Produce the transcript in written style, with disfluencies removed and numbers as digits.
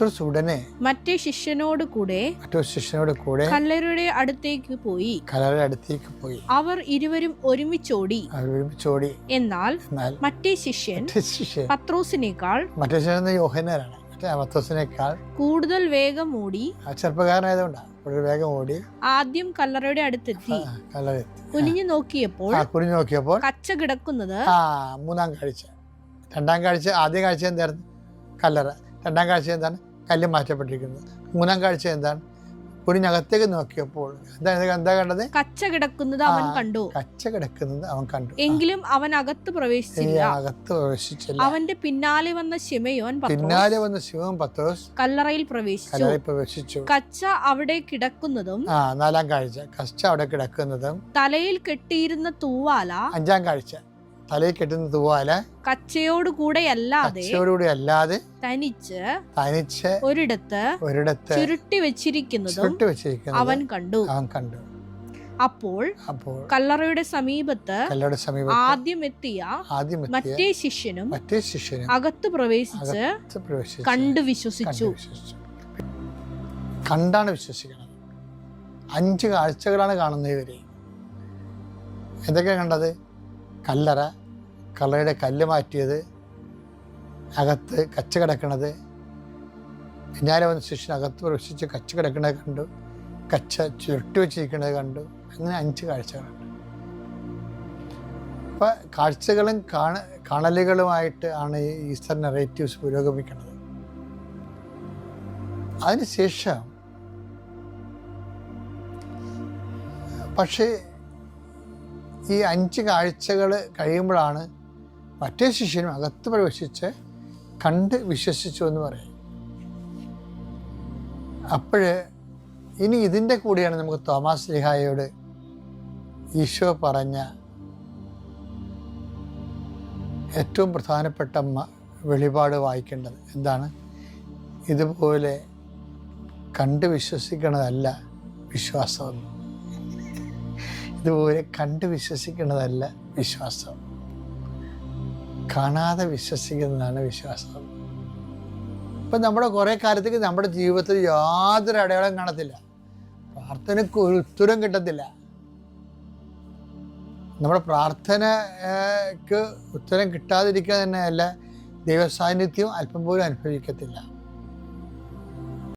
പത്രോസ് ഉടനെ മറ്റേ ശിഷ്യനോട് കൂടെ കല്ലറയുടെ അടുത്തേക്ക് പോയി. അവർ ഇരുവരും ഒരുമിച്ചോടി. എന്നാൽ മറ്റേ ശിഷ്യൻ പത്രോസിനേക്കാൾ കൂടുതൽ വേഗം ഓടി. ചെറുപ്പക്കാരനായതുകൊണ്ടാണ് വേഗം ഓടി ആദ്യം കല്ലറയുടെ അടുത്തെത്തി. കുനിഞ്ഞു നോക്കിയപ്പോൾ കച്ച കിടക്കുന്നത്. മൂന്നാം കാഴ്ച. രണ്ടാം കാഴ്ച, ആദ്യ കാഴ്ച എന്തായിരുന്നു? കല്ലറ. രണ്ടാം കാഴ്ച എന്താണ്? കല്ല് മാറ്റപ്പെട്ടിരിക്കുന്നത്. മൂന്നാം കാഴ്ച എന്താണ്? കുനിഞ്ഞകത്തേക്ക് നോക്കിയപ്പോൾ എന്താ കണ്ടത്? കച്ച കിടക്കുന്നത് അവൻ കണ്ടു. എങ്കിലും അവൻ അകത്ത് പ്രവേശിച്ചില്ല. അവന്റെ പിന്നാലെ വന്ന ശിമയോൻ പത്രോസ് കല്ലറയിൽ പ്രവേശിച്ചു. കച്ച അവിടെ കിടക്കുന്നതും. നാലാം കാഴ്ച, കച്ച അവിടെ കിടക്കുന്നതും. തലയിൽ കെട്ടിയിരുന്ന തൂവാല. അഞ്ചാം കാഴ്ച, തലയിൽ കെട്ടുന്ന തൂവാല കച്ചയോടുകൂടെ അല്ലാതെ തനിച്ച് ഒരിടത്ത് ചുരുട്ടി വെച്ചിരിക്കുന്നതും അവൻ കണ്ടു. അപ്പോൾ കല്ലറയുടെ സമീപത്ത് ആദ്യം എത്തിയ മറ്റേ ശിഷ്യനും അകത്ത് പ്രവേശിച്ച് കണ്ടു വിശ്വസിച്ചു. കണ്ടാണ് വിശ്വസിക്കുന്നത്. 5 കാഴ്ചകളാണ് കാണുന്നത് ഇവര്. എന്തൊക്കെയാ കണ്ടത്? കല്ലറയുടെ കല്ല് മാറ്റിയത്, അകത്ത് കച്ച കിടക്കണത്, പിന്നാലെ വന്ന ശിഷ്യൻ അകത്ത് പ്രവേശിച്ച് കച്ച കിടക്കണത് കണ്ടു, കച്ച ചുരുട്ടി വെച്ചിരിക്കുന്നത് കണ്ടു. അങ്ങനെ 5 കാഴ്ചകളുണ്ട്. അപ്പം കാഴ്ചകളും കാണലുകളുമായിട്ട് ആണ് ഈ ഈസ്റ്റർ നറേറ്റീവ്സ് പുരോഗമിക്കുന്നത്. അതിനുശേഷം പക്ഷേ ഈ 5 കാഴ്ചകൾ കഴിയുമ്പോഴാണ് മറ്റേ ശിഷ്യനും അകത്ത് പ്രവേശിച്ച് കണ്ട് വിശ്വസിച്ചു എന്ന് പറയും. അപ്പോഴ് ഇനി ഇതിൻ്റെ കൂടെയാണ് നമുക്ക് തോമാസ് ശ്ലീഹായോട് ഈശോ പറഞ്ഞ ഏറ്റവും പ്രധാനപ്പെട്ട വെളിപാട് വായിക്കേണ്ടത്. എന്താണ്? ഇതുപോലെ കണ്ട് വിശ്വസിക്കണതല്ല വിശ്വാസം. ഇതുപോലെ കണ്ട് വിശ്വസിക്കുന്നതല്ല വിശ്വാസം, കാണാതെ വിശ്വസിക്കുന്നതാണ് വിശ്വാസം. ഇപ്പം നമ്മുടെ കുറേ കാലത്തേക്ക് നമ്മുടെ ജീവിതത്തിൽ യാതൊരു അടയാളം കാണത്തില്ല. പ്രാർത്ഥനയ്ക്ക് ഒരു ഉത്തരം കിട്ടത്തില്ല. നമ്മുടെ പ്രാർത്ഥനയ്ക്ക് ഉത്തരം കിട്ടാതിരിക്കുക തന്നെയല്ല, ദൈവസാന്നിധ്യം അല്പം പോലും അനുഭവിക്കത്തില്ല.